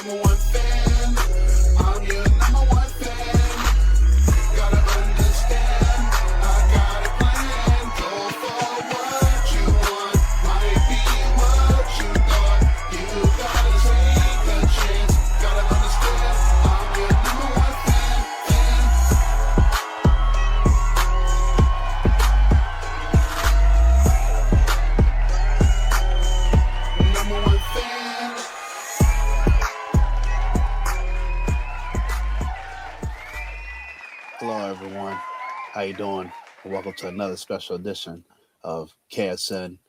number one fan. I'm your number one fan. Gotta understand, I got a plan. Go for what you want, might be what you thought. You gotta take a chance. Gotta understand, I'm your number one fan. Number one fan. Hello, everyone. How you doing? And welcome to another special edition of KSN,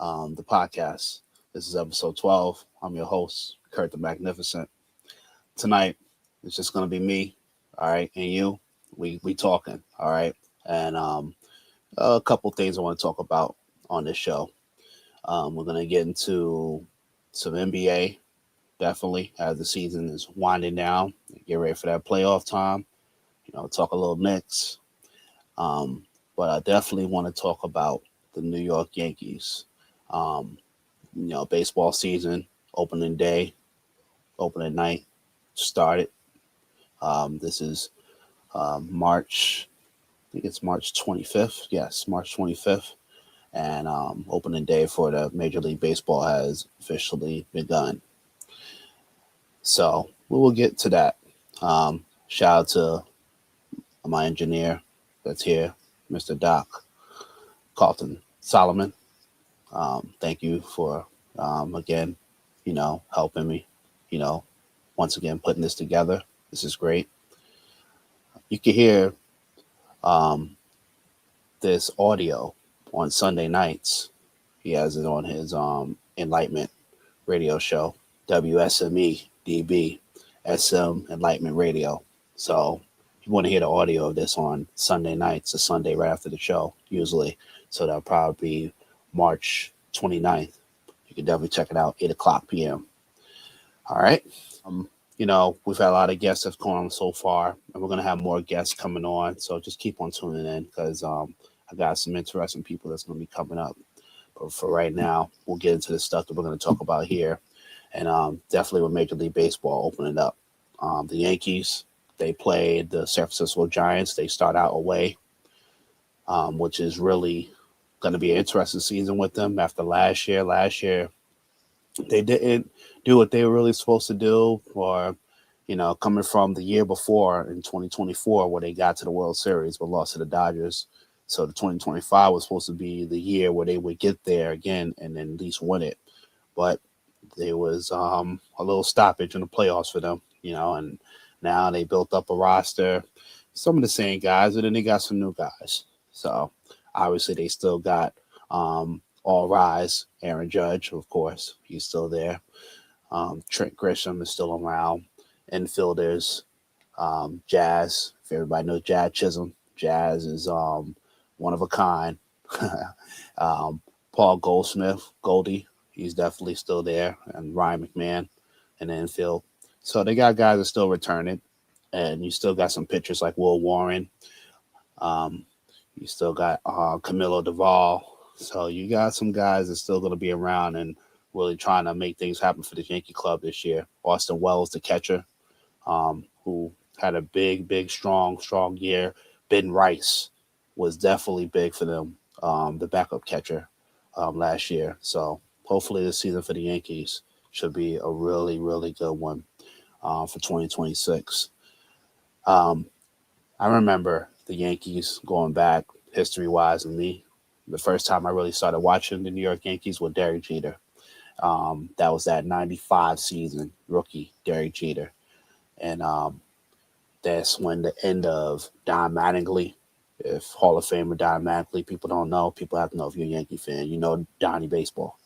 the podcast. This is episode 12. I'm your host, Kurt the Magnificent. Tonight, it's just going to be me, all right, and you. We talking, all right? And a couple things I want to talk about on this show. We're going to get into some NBA, definitely, as the season is winding down. Get ready for that playoff time. Talk a little Knicks. But I definitely want to talk about the New York Yankees. Baseball season, opening night started. This is March, I think it's March 25th. Yes, March 25th. And opening day for the Major League Baseball has officially begun. So we will get to that. Shout out to my engineer that's here, Mr. Doc Carlton Solomon. Thank you for, again, helping me, once again, putting this together. This is great. You can hear this audio on Sunday nights. He has it on his Enlightenment radio show, WSME DB, SM Enlightenment Radio. So if you want to hear the audio of this on Sunday nights, a Sunday right after the show, usually. So that'll probably be March 29th. You can definitely check it out, 8 o'clock p.m. All right. We've had a lot of guests that's gone on so far, and we're going to have more guests coming on. So just keep on tuning in because I got some interesting people that's going to be coming up. But for right now, we'll get into the stuff that we're going to talk about here. And definitely with Major League Baseball opening up. The Yankees, they played the San Francisco Giants. They start out away, which is really going to be an interesting season with them after last year. Last year, they didn't do what they were really supposed to do, or, coming from the year before in 2024 where they got to the World Series but lost to the Dodgers. So the 2025 was supposed to be the year where they would get there again and then at least win it. But there was a little stoppage in the playoffs for them, and now they built up a roster, some of the same guys, and then they got some new guys. So obviously they still got All Rise, Aaron Judge, of course. He's still there. Trent Grisham is still around. Infielders, Jazz. If everybody knows Jazz Chisholm, Jazz is one of a kind. Paul Goldsmith, Goldie, he's definitely still there. And Ryan McMahon in the infield. So they got guys that are still returning. And you still got some pitchers like Will Warren. You still got Camilo Duvall. So you got some guys that's still going to be around and really trying to make things happen for the Yankee club this year. Austin Wells, the catcher, who had a big, strong year. Ben Rice was definitely big for them, the backup catcher last year. So hopefully this season for the Yankees should be a really, really good one for 2026. I remember the Yankees going back history-wise and me. The first time I really started watching the New York Yankees was Derek Jeter. That was that 95 season, rookie Derek Jeter. And that's when the end of Don Mattingly, if Hall of Famer Don Mattingly, people don't know. People have to know if you're a Yankee fan. You know Donnie Baseball.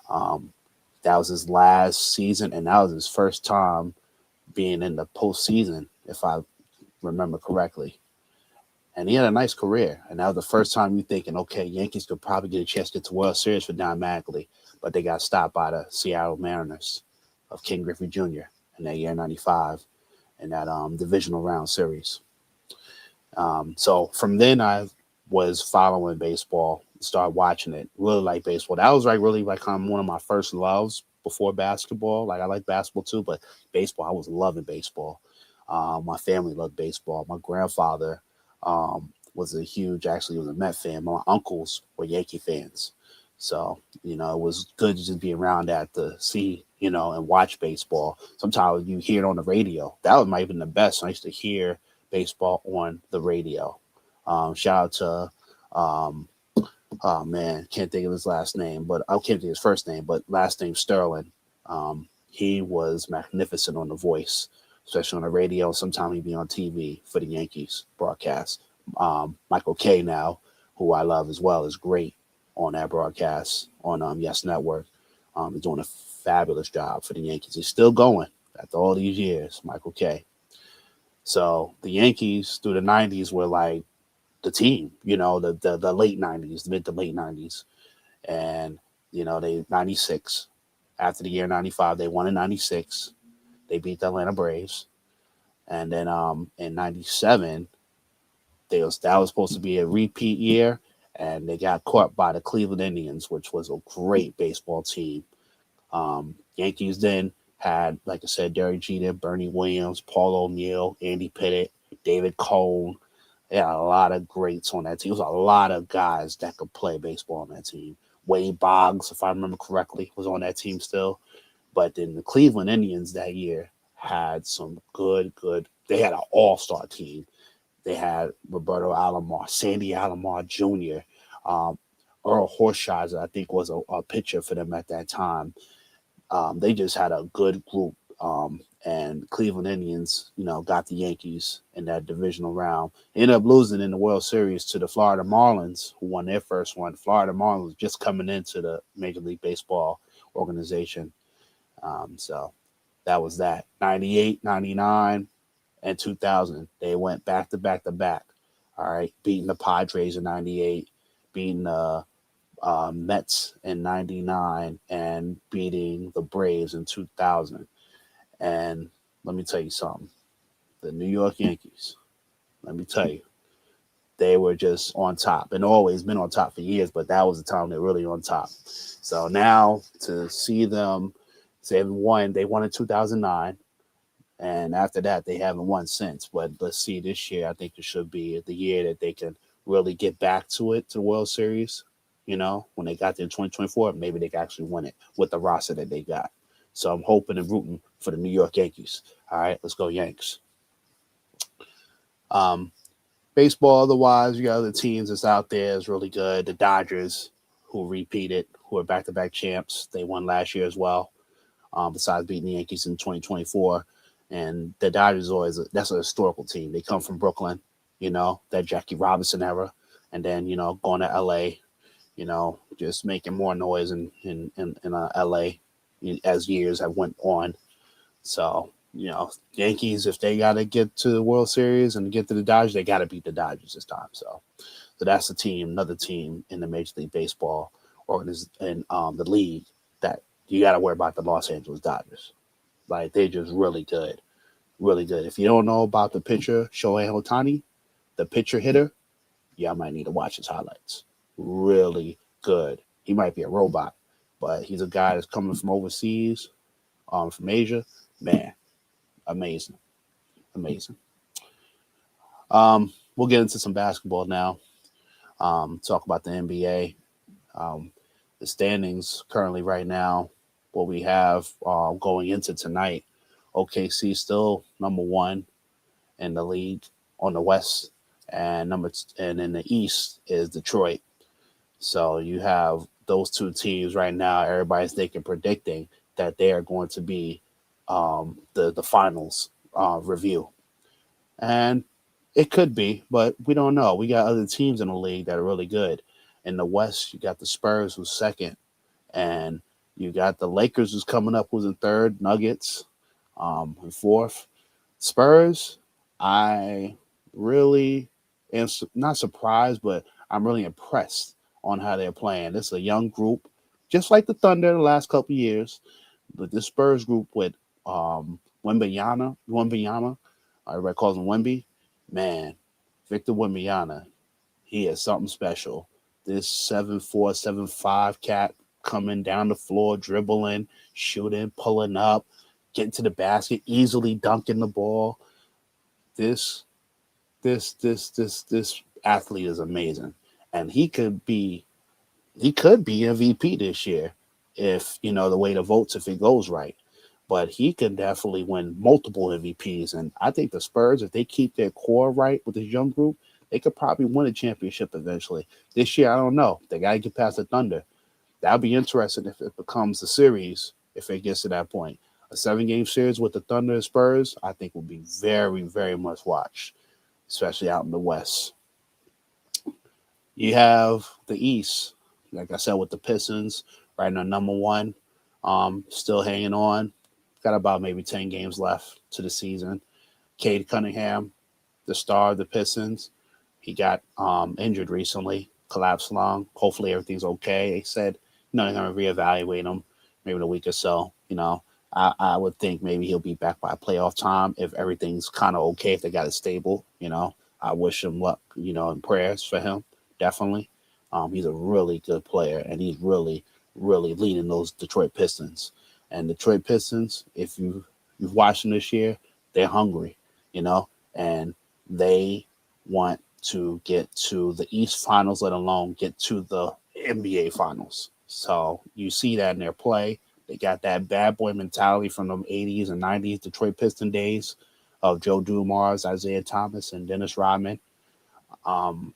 That was his last season, and that was his first time being in the postseason, if I remember correctly. And he had a nice career. And that was the first time you're thinking, okay, Yankees could probably get a chance to get to World Series for Don Mattingly. But they got stopped by the Seattle Mariners of Ken Griffey Jr. in that year 95 in that divisional round series. So from then I was following baseball, started watching it, really like baseball. That was like really like kind of one of my first loves before basketball. Like I like basketball too, but baseball, I was loving baseball. My family loved baseball. My grandfather was a huge, actually, he was a Met fan. My uncles were Yankee fans. So, it was good to just be around that to see, and watch baseball. Sometimes you hear it on the radio. That was might have been the best. I used to hear baseball on the radio. Shout out to, um, oh man, can't think of his last name, but I can't think of his first name, but last name Sterling. He was magnificent on the voice, especially on the radio. Sometimes he'd be on TV for the Yankees broadcast. Michael K now, who I love as well, is great on that broadcast on Yes Network. He's doing a fabulous job for the Yankees. He's still going after all these years, Michael K. So the Yankees through the '90s were like the team, the late '90s, the mid to late '90s, and they '96 after the year '95 they won in '96. They beat the Atlanta Braves, and then in '97 that was supposed to be a repeat year, and they got caught by the Cleveland Indians, which was a great baseball team. Yankees then had, like I said, Derek Jeter, Bernie Williams, Paul O'Neill, Andy Pettitte, David Cone. They had a lot of greats on that team. There was a lot of guys that could play baseball on that team. Wade Boggs, if I remember correctly, was on that team still. But then the Cleveland Indians that year had some good. They had an all-star team. They had Roberto Alomar, Sandy Alomar Jr., um, Earl Horshizer, I think, was a pitcher for them at that time. They just had a good group. And Cleveland Indians, got the Yankees in that divisional round. They ended up losing in the World Series to the Florida Marlins, who won their first one. Florida Marlins just coming into the Major League Baseball organization. So that was that. 98, 99, and 2000. They went back to back to back. All right. Beating the Padres in 98, beating the Mets in 99, and beating the Braves in 2000. And let me tell you something. The New York Yankees, let me tell you, they were just on top and always been on top for years, but that was the time they're really on top. So now to see them, they won in 2009. And after that, they haven't won since. But let's see, this year, I think it should be the year that they can really get back to it, to the World Series. When they got there in 2024, maybe they can actually win it with the roster that they got. So I'm hoping and rooting for the New York Yankees. All right, let's go Yanks. Um, Baseball, otherwise, you got other teams that's out there is really good. The Dodgers, who repeated, who are back-to-back champs. They won last year as well, besides beating the Yankees in 2024. And the Dodgers that's a historical team. They come from Brooklyn, that Jackie Robinson era. And then, going to LA, just making more noise in LA as years have went on. So, Yankees, if they got to get to the World Series and get to the Dodgers, they got to beat the Dodgers this time. So that's another team in the Major League Baseball and the league that you got to worry about the Los Angeles Dodgers. Like, they're just really good. Really good. If you don't know about the pitcher, Shohei Ohtani, the pitcher hitter, y'all might need to watch his highlights. Really good. He might be a robot, but he's a guy that's coming from overseas, from Asia. Man, amazing. Amazing. We'll get into some basketball now. Talk about the NBA. The standings currently right now, what we have going into tonight, OKC still number one in the league on the West, and in the East is Detroit. So you have those two teams right now. Everybody's predicting that they are going to be the finals review, and it could be, but we don't know. We got other teams in the league that are really good. In the West, you got the Spurs who's second, and you got the Lakers who's coming up who's in third, Nuggets in fourth. Spurs, I really am not surprised, but I'm really impressed on how they're playing. This is a young group, just like the Thunder the last couple of years, but the Spurs group with Wembanyama, everybody calls him Wemby. Man, Victor Wembanyama, he is something special. This 7'4", 7'5" cat coming down the floor, dribbling, shooting, pulling up, getting to the basket, easily dunking the ball. This this athlete is amazing, and he could be MVP this year if the way the votes if it goes right. But he can definitely win multiple MVPs, and I think the Spurs, if they keep their core right with this young group, they could probably win a championship eventually. This year, I don't know. They got to get past the Thunder. That'll be interesting if it becomes a series, if it gets to that point. A 7-game series with the Thunder and Spurs, I think will be very, very much watched, especially out in the West. You have the East, like I said, with the Pistons right now, number one, still hanging on. Got about maybe 10 games left to the season. Cade Cunningham, the star of the Pistons, he got injured recently, collapsed lung. Hopefully everything's okay. They said, they're going to reevaluate him maybe in a week or so. I would think maybe he'll be back by playoff time if everything's kind of okay, if they got it stable. I wish him luck, and prayers for him, definitely. He's a really good player, and he's really, really leading those Detroit Pistons. And Detroit Pistons, if you've watched them this year, they're hungry, and they want to get to the East Finals, let alone get to the NBA Finals. So you see that in their play. They got that bad boy mentality from the 80s and 90s Detroit Piston days of Joe Dumars, Isaiah Thomas, and Dennis Rodman. Um,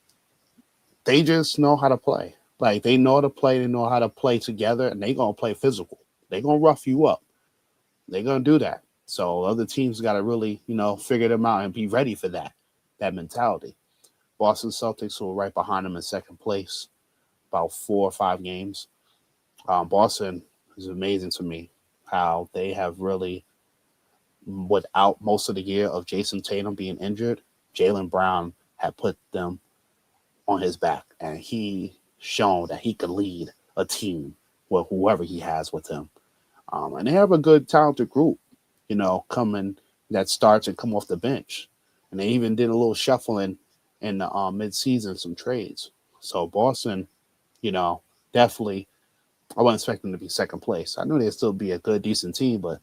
they just know how to play. Like, they know how to play. They know how to play together, and they're going to play physical. They're going to rough you up. They're going to do that. So other teams got to really, figure them out and be ready for that mentality. Boston Celtics were right behind them in second place, about 4 or 5 games. Boston is amazing to me how they have really, without most of the year of Jason Tatum being injured, Jaylen Brown had put them on his back, and he shown that he could lead a team with whoever he has with him. And they have a good, talented group, coming that starts and come off the bench. And they even did a little shuffling in the mid-season, some trades. So Boston, definitely, I wasn't expecting them to be second place. I knew they'd still be a good, decent team, but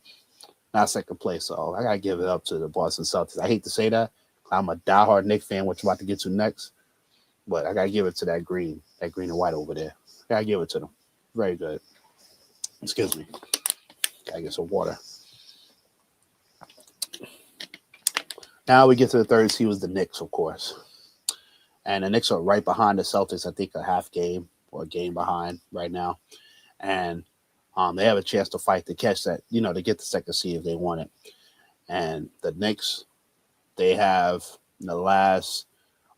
not second place. So I got to give it up to the Boston Celtics. I hate to say that. I'm a diehard Knicks fan, which we're about to get to next. But I got to give it to that green and white over there. I got to give it to them. Very good. Excuse me. Got to get some water. Now we get to the third seed, was the Knicks, of course. And the Knicks are right behind the Celtics, I think a half game or a game behind right now. And they have a chance to fight to catch that, to get the second seed if they want it. And the Knicks, they have in the last,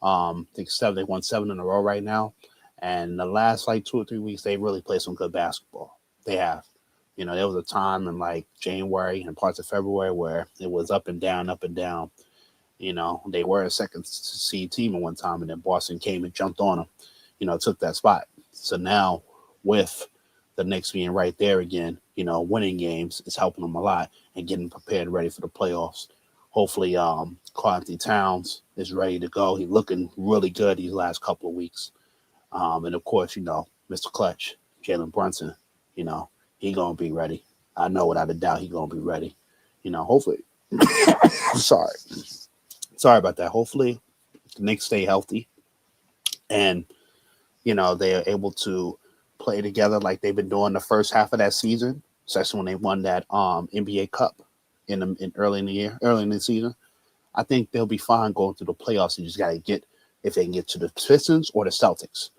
I think they won 7 in a row right now. And the last 2 or 3 weeks, they really played some good basketball. They have. There was a time in January and parts of February where it was up and down, up and down. They were a second seed team at one time, and then Boston came and jumped on them, took that spot. So now with the Knicks being right there again, winning games is helping them a lot and getting prepared and ready for the playoffs. Hopefully, Karl-Anthony Towns is ready to go. He's looking really good these last couple of weeks. And of course, Mr. Clutch, Jalen Brunson, he going to be ready. I know without a doubt he's going to be ready. Hopefully. Sorry about that. Hopefully the Knicks stay healthy and, they are able to play together like they've been doing the first half of that season, especially when they won that NBA Cup early in the season. I think they'll be fine going through the playoffs. You just got to get, if they can get to the Pistons or the Celtics.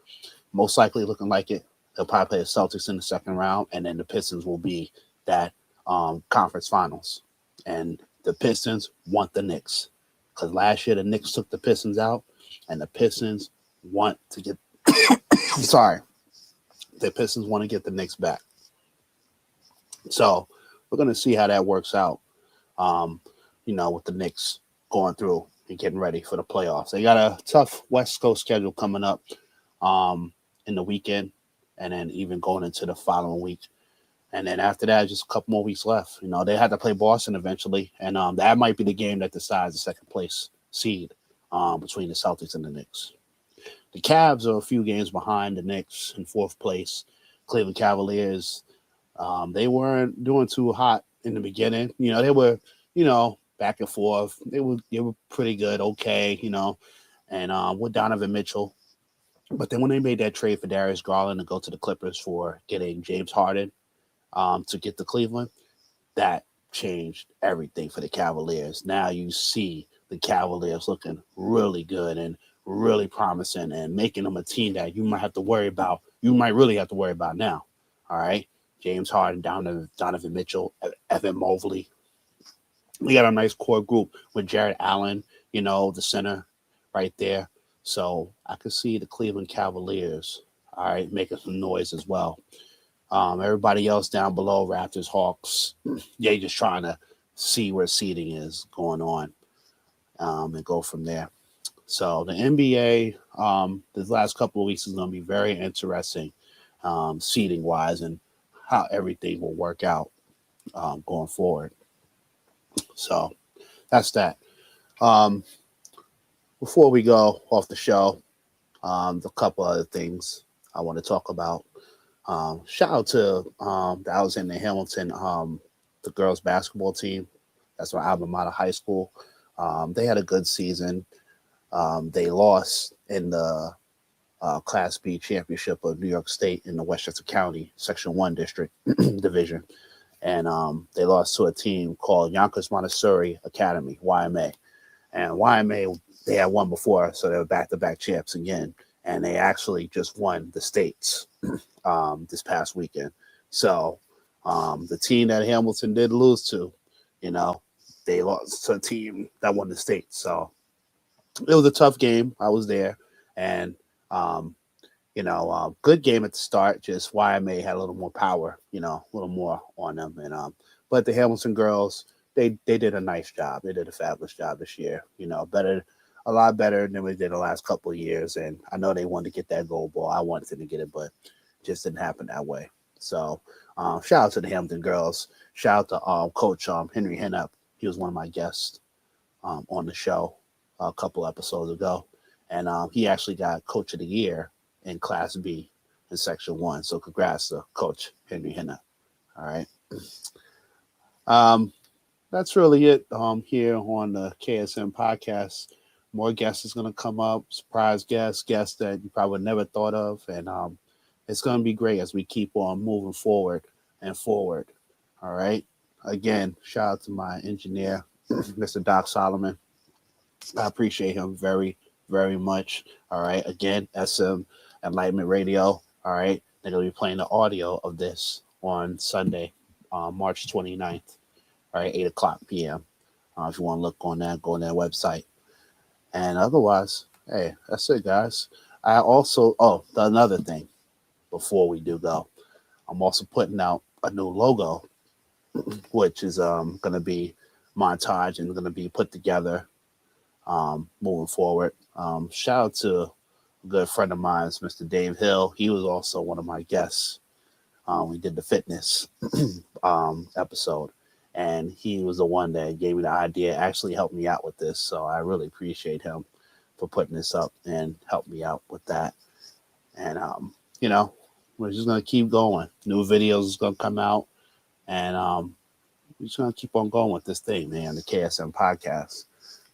Most likely looking like it, they'll probably play the Celtics in the second round, and then the Pistons will be that conference finals. And the Pistons want the Knicks. Because last year the Knicks took the Pistons out, and the Pistons want to get the Pistons want to get the Knicks back. So we're going to see how that works out, with the Knicks going through and getting ready for the playoffs. They got a tough West Coast schedule coming up in the weekend, and then even going into the following week. And then after that, just a couple more weeks left. They had to play Boston eventually, and that might be the game that decides the second place seed between the Celtics and the Knicks. The Cavs are a few games behind the Knicks in fourth place. Cleveland Cavaliers, they weren't doing too hot in the beginning. They were, back and forth. They were pretty good, okay, and with Donovan Mitchell. But then when they made that trade for Darius Garland to go to the Clippers for getting James Harden to get to Cleveland, that changed everything for the Cavaliers. Now you see the Cavaliers looking really good and really promising and making them a team that you might have to worry about. You might really have to worry about now. All right. James Harden, Donovan Mitchell, Evan Mobley. We got a nice core group with Jared Allen, the center right there. So I could see the Cleveland Cavaliers, all right, making some noise as well. Everybody else down below, Raptors, Hawks, they just trying to see where seeding is going on and go from there. So the NBA, this last couple of weeks is going to be very interesting seeding wise and how everything will work out going forward. So that's that. Um, Before we go off the show, a couple other things I want to talk about. Shout out to I was in the Hamilton, the girls basketball team. That's my alma mater high school. They had a good season. They lost in the Class B championship of New York State in the Westchester County Section 1 district division. And they lost to a team called Yonkers Montessori Academy, YMA. And YMA, they had won before, so they were back-to-back champs again. And they actually just won the states this past weekend. So the team that Hamilton did lose to, they lost to a team that won the state. So it was a tough game. I was there. And, good game at the start. Just YMA had a little more power, a little more on them. And but the Hamilton girls, they did a nice job. They did a fabulous job this year. A lot better than we did the last couple of years. And I know they wanted to get that gold ball. I wanted to get it, but just didn't happen that way. So shout out to the Hamilton girls. Shout out to Coach Henry Hennep. He was one of my guests on the show a couple episodes ago. And he actually got Coach of the Year in Class B in Section 1. So congrats to Coach Henry Hennep. All right. That's really it here on the KSN podcast. More guests is going to come up, surprise guests that you probably never thought of. And it's going to be great as we keep on moving forward and forward. All right. Again, shout out to my engineer, Mr. Doc Solomon. I appreciate him very, very much. All right. Again, SM Enlightenment Radio. All right. They're going to be playing the audio of this on Sunday, March 29th. All right, 8 o'clock p.m. If you want to look on that, go on their website. And otherwise, hey, that's it, guys. I also, another thing before we do go, I'm also putting out a new logo, which is going to be montage and going to be put together moving forward. Shout out to a good friend of mine, Mr. Dave Hill. He was also one of my guests. We did the fitness episode. And he was the one that gave me the idea, actually helped me out with this. So I really appreciate him for putting this up and help me out with that. And, we're just going to keep going. New videos is going to come out. And we're just going to keep on going with this thing, man, the KSM podcast.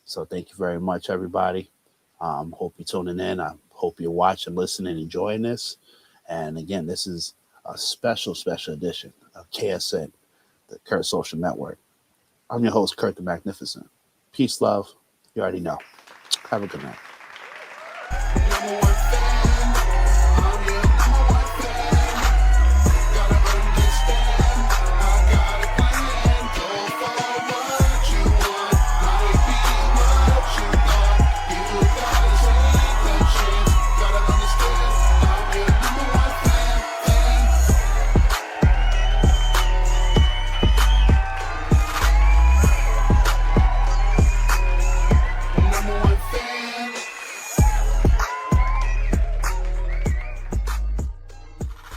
So thank you very much, everybody. Hope you're tuning in. I hope you're watching, listening, enjoying this. And again, this is a special edition of KSN. The Kurt Social Network. I'm your host, Kurt the Magnificent. Peace, love. You already know. Have a good night.